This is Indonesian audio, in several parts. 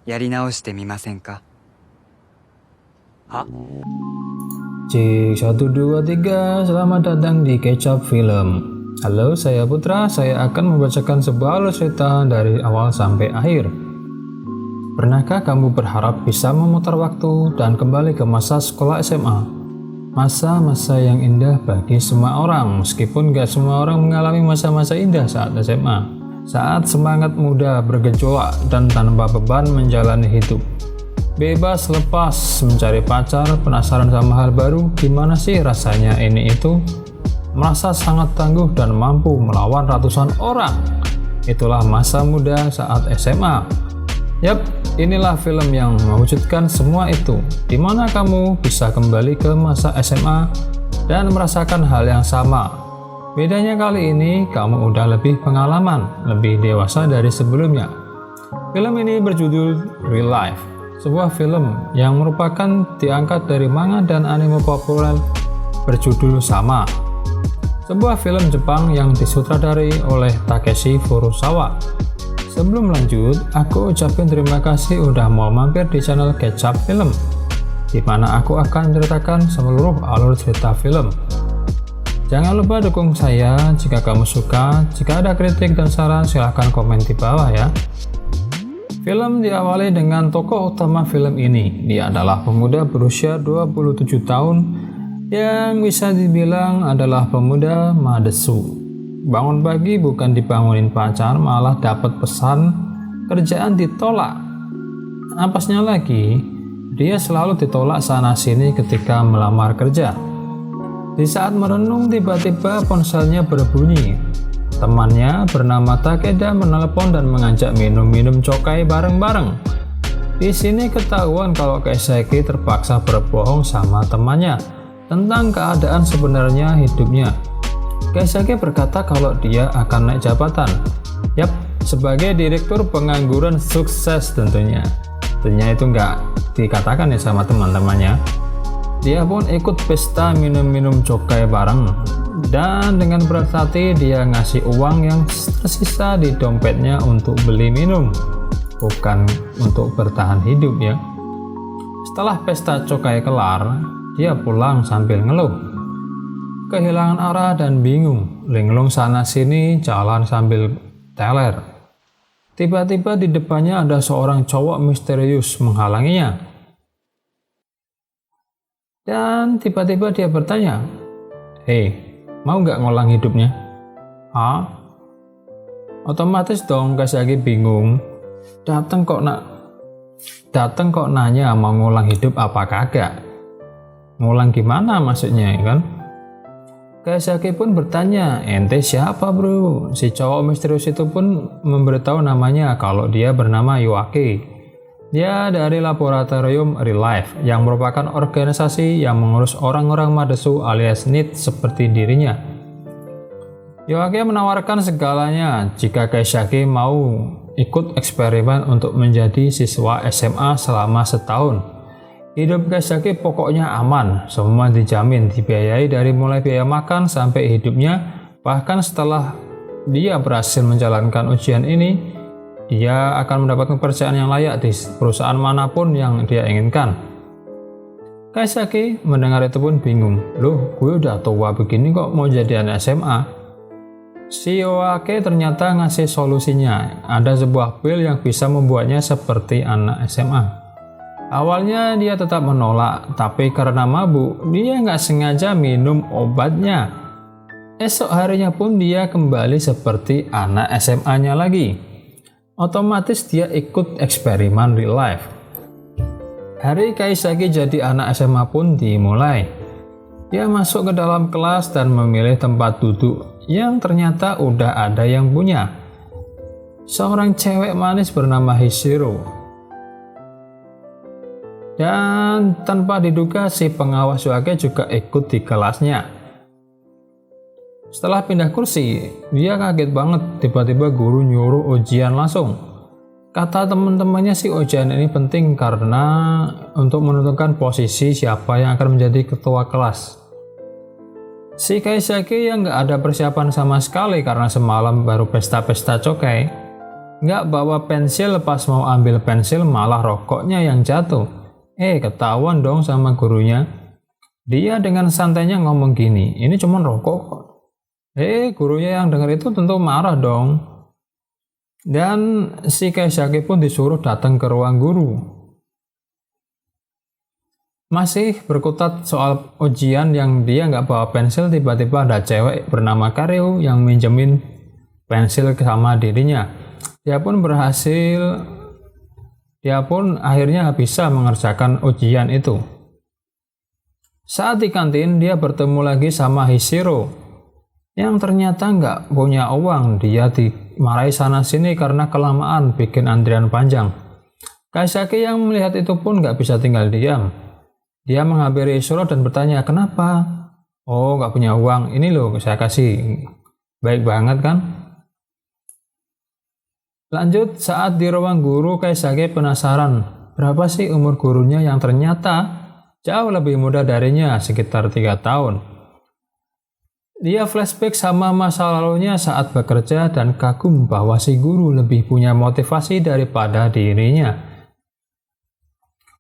やり直してみませんか? Hah? Cik, 1, 2, 3, selamat datang di Kecap Film. Halo, saya Putra, saya akan membacakan sebuah alur cerita dari awal sampai akhir. Pernahkah kamu berharap bisa memutar waktu dan kembali ke masa sekolah SMA? Masa-masa yang indah bagi semua orang, meskipun gak semua orang mengalami masa-masa indah saat SMA. Saat semangat muda bergejolak dan tanpa beban menjalani hidup. Bebas lepas mencari pacar, penasaran sama hal baru, gimana sih rasanya ini itu? Merasa sangat tangguh dan mampu melawan ratusan orang. Itulah masa muda saat SMA. Yap, inilah film yang mewujudkan semua itu. Dimana kamu bisa kembali ke masa SMA dan merasakan hal yang sama. Bedanya kali ini kamu udah lebih pengalaman, lebih dewasa dari sebelumnya. Film ini berjudul Real Life. Sebuah film yang merupakan diangkat dari manga dan anime populer berjudul sama. Sebuah film Jepang yang disutradari oleh Takeshi Furusawa. Sebelum lanjut, aku ucapin terima kasih udah mau mampir di channel Kecap Film, di mana aku akan menceritakan seluruh alur cerita film. Jangan lupa dukung saya jika kamu suka. Jika ada kritik dan saran silahkan komen di bawah ya. Film diawali dengan tokoh utama film ini. Dia adalah pemuda berusia 27 tahun yang bisa dibilang adalah pemuda madesu. Bangun pagi bukan dibangunin pacar, malah dapat pesan kerjaan ditolak. Apasnya lagi, dia selalu ditolak sana-sini ketika melamar kerja. Di saat merenung, tiba-tiba ponselnya berbunyi. Temannya bernama Takeda menelepon dan mengajak minum-minum cokai bareng-bareng. Di sini ketahuan kalau Keiseki terpaksa berbohong sama temannya tentang keadaan sebenarnya hidupnya. Keiseki berkata kalau dia akan naik jabatan. Yap, sebagai direktur pengangguran sukses tentunya. Tentunya itu nggak dikatakan ya sama teman-temannya. Dia pun ikut pesta minum-minum cokai bareng. Dan dengan berat hati dia ngasih uang yang tersisa di dompetnya untuk beli minum, bukan untuk bertahan hidup ya. Setelah pesta cokai kelar, dia pulang sambil ngeluh. Kehilangan arah dan bingung, linglung sana sini jalan sambil teler. Tiba-tiba di depannya ada seorang cowok misterius menghalanginya. Dan tiba-tiba dia bertanya, "Hei, mau nggak ngolang hidupnya?" "Hah?" Otomatis dong Kasagi bingung. Dateng kok nanya mau ngulang hidup apa kagak? Ngulang gimana maksudnya kan? Kasagi pun bertanya, "Ente siapa bro?" Si cowok misterius itu pun memberitahu namanya kalau dia bernama Yoake. Dia dari laboratorium Real Life yang merupakan organisasi yang mengurus orang-orang madesu alias NEET seperti dirinya. Yoake menawarkan segalanya jika Keiseki mau ikut eksperimen untuk menjadi siswa SMA selama setahun. Hidup Keiseki pokoknya aman, semua dijamin, dibiayai dari mulai biaya makan sampai hidupnya. Bahkan setelah dia berhasil menjalankan ujian ini, dia akan mendapatkan pekerjaan yang layak di perusahaan manapun yang dia inginkan. Keiseki mendengar itu pun bingung. Loh, gue udah tua begini kok mau jadi anak SMA? Si Yoake ternyata ngasih solusinya. Ada sebuah pil yang bisa membuatnya seperti anak SMA. Awalnya dia tetap menolak, tapi karena mabuk, dia nggak sengaja minum obatnya. Esok harinya pun dia kembali seperti anak SMA-nya lagi. Otomatis dia ikut eksperimen real life. Hari Keiseki jadi anak SMA pun dimulai. Dia masuk ke dalam kelas dan memilih tempat duduk yang ternyata udah ada yang punya. Seorang cewek manis bernama Hishiro. Dan tanpa diduga si pengawas Yoake juga ikut di kelasnya. Setelah pindah kursi, dia kaget banget tiba-tiba guru nyuruh ujian langsung. Kata teman-temannya sih ujian ini penting karena untuk menentukan posisi siapa yang akan menjadi ketua kelas. Si Keiseki yang nggak ada persiapan sama sekali karena semalam baru pesta-pesta cokai, Nggak bawa pensil, pas mau ambil pensil malah rokoknya yang jatuh. Ketahuan dong sama gurunya. Dia dengan santainya ngomong gini, ini cuma rokok kok. Gurunya yang dengar itu tentu marah dong. Dan si Kaisaki pun disuruh datang ke ruang guru. Masih berkutat soal ujian yang dia nggak bawa pensil, tiba-tiba ada cewek bernama Karyu yang minjemin pensil sama dirinya. Dia pun akhirnya bisa mengerjakan ujian itu. Saat di kantin, dia bertemu lagi sama Hishiro yang ternyata nggak punya uang. Dia dimarahi sana-sini karena kelamaan bikin antrian panjang. Kaisaki yang melihat itu pun nggak bisa tinggal diam. Dia menghampiri Hishiro dan bertanya, kenapa? Oh, nggak punya uang. Ini loh, saya kasih. Baik banget kan? Lanjut, saat di ruang guru, Kaisaki penasaran berapa sih umur gurunya yang ternyata jauh lebih muda darinya, sekitar 3 tahun. Dia flashback sama masa lalunya saat bekerja dan kagum bahwa si guru lebih punya motivasi daripada dirinya.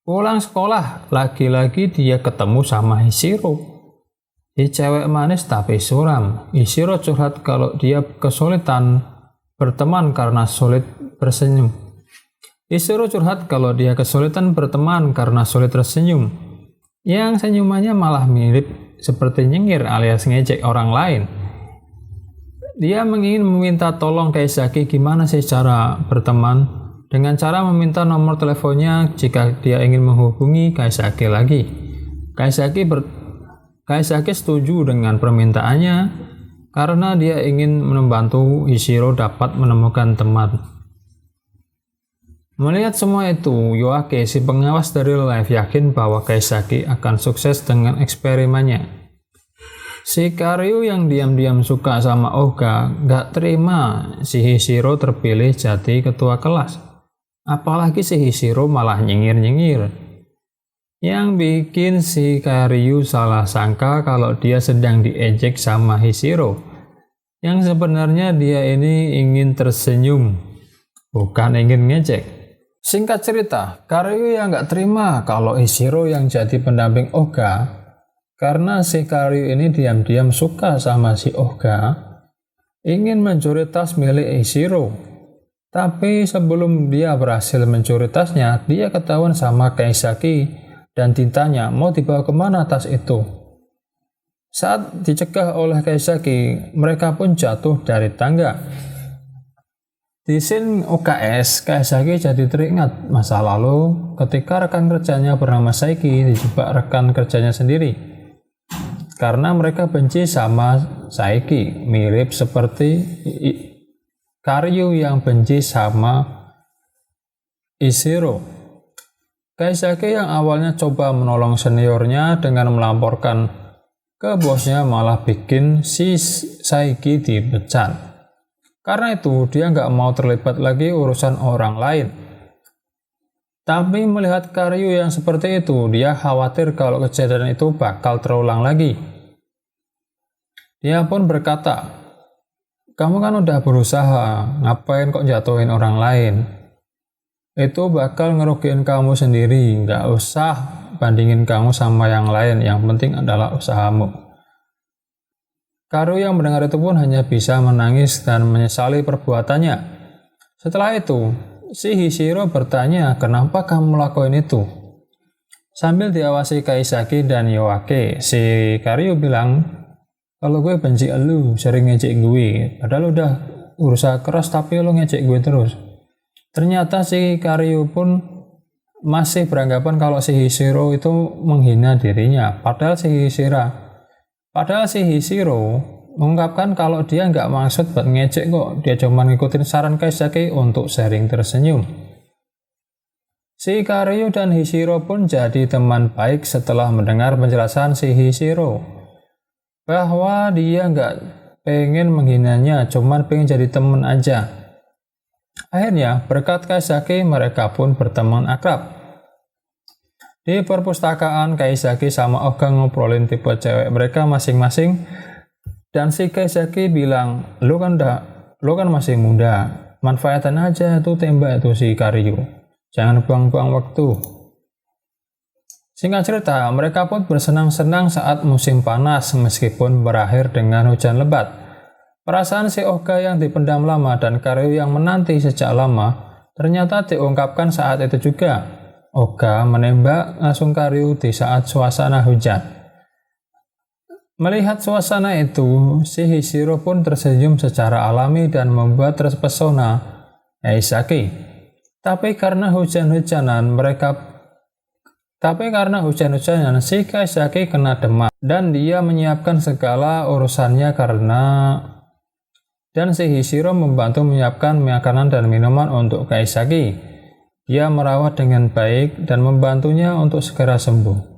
Pulang sekolah, lagi-lagi dia ketemu sama Hishiro. Si cewek manis tapi suram. Hishiro curhat kalau dia kesulitan berteman karena sulit bersenyum. Hishiro curhat kalau dia kesulitan berteman karena sulit tersenyum. Yang senyumannya malah mirip seperti nyengir alias ngejek orang lain. Dia ingin meminta tolong Kaisaki gimana sih cara berteman, dengan cara meminta nomor teleponnya jika dia ingin menghubungi Kaisaki lagi. Kaisaki setuju dengan permintaannya karena dia ingin membantu Hishiro dapat menemukan teman. Melihat semua itu, Yoake, si pengawas dari Life, yakin bahwa Kaisaki akan sukses dengan eksperimennya. Si Karyu yang diam-diam suka sama Oga gak terima si Hishiro terpilih jadi ketua kelas. Apalagi si Hishiro malah nyengir-nyengir. Yang bikin si Karyu salah sangka kalau dia sedang diejek sama Hishiro. Yang sebenarnya dia ini ingin tersenyum, bukan ingin ngejek. Singkat cerita, Karyu yang gak terima kalau Hishiro yang jadi pendamping Oga, karena si Karyu ini diam-diam suka sama si Oga, ingin mencuri tas milik Hishiro. Tapi sebelum dia berhasil mencuri tasnya, dia ketahuan sama Kaisaki dan ditanya mau dibawa kemana tas itu. Saat dicegah oleh Kaisaki, mereka pun jatuh dari tangga. Di scene UKS, Kaisaki jadi teringat masa lalu ketika rekan kerjanya bernama Saiki dijebak rekan kerjanya sendiri. Karena mereka benci sama Saiki, mirip seperti Karyu yang benci sama Hishiro. Kaisaki yang awalnya coba menolong seniornya dengan melaporkan ke bosnya malah bikin si Saiki dipecat. Karena itu dia nggak mau terlibat lagi urusan orang lain. Tapi melihat Karyu yang seperti itu, dia khawatir kalau kejadian itu bakal terulang lagi. Dia pun berkata, kamu kan udah berusaha, ngapain kok jatuhin orang lain? Itu bakal ngerugiin kamu sendiri, nggak usah bandingin kamu sama yang lain, yang penting adalah usahamu. Karyu yang mendengar itu pun hanya bisa menangis dan menyesali perbuatannya. Setelah itu, si Hishiro bertanya, kenapa kamu melakukan itu? Sambil diawasi Kaisaki dan Yoake, si Karyu bilang, kalau gue benci elu, sering ngejek gue, padahal udah berusaha keras tapi lo ngejek gue terus. Ternyata si Karyu pun masih beranggapan kalau si Hishiro itu menghina dirinya, padahal si Hishiro mengungkapkan kalau dia nggak maksud buat ngejek kok, dia cuma ngikutin saran Kaisaki untuk sering tersenyum. Si Karyu dan Hishiro pun jadi teman baik setelah mendengar penjelasan si Hishiro bahwa dia nggak pengen menghinanya, cuma pengen jadi teman aja. Akhirnya berkat Kaisaki mereka pun berteman akrab. Di perpustakaan, Kaisaki sama Oga ngobrolin tipe cewek mereka masing-masing, dan si Kaisaki bilang, lu kan masih muda, Manfaatkan aja tuh tembak tuh si Karyu. Jangan buang-buang waktu. Singkat cerita, mereka pun bersenang-senang saat musim panas meskipun berakhir dengan hujan lebat. Perasaan si Oga yang dipendam lama dan Karyu yang menanti sejak lama ternyata diungkapkan saat itu juga. Oga menembak langsung Karyu di saat suasana hujan. Melihat suasana itu, si Hishiro pun tersenyum secara alami dan membuat terpesona Aisaki. Tapi karena hujan-hujanan si Kaisaki kena demam dan dia menyiapkan segala urusannya dan si Hishiro membantu menyiapkan makanan dan minuman untuk Kaisaki. Dia merawat dengan baik dan membantunya untuk segera sembuh.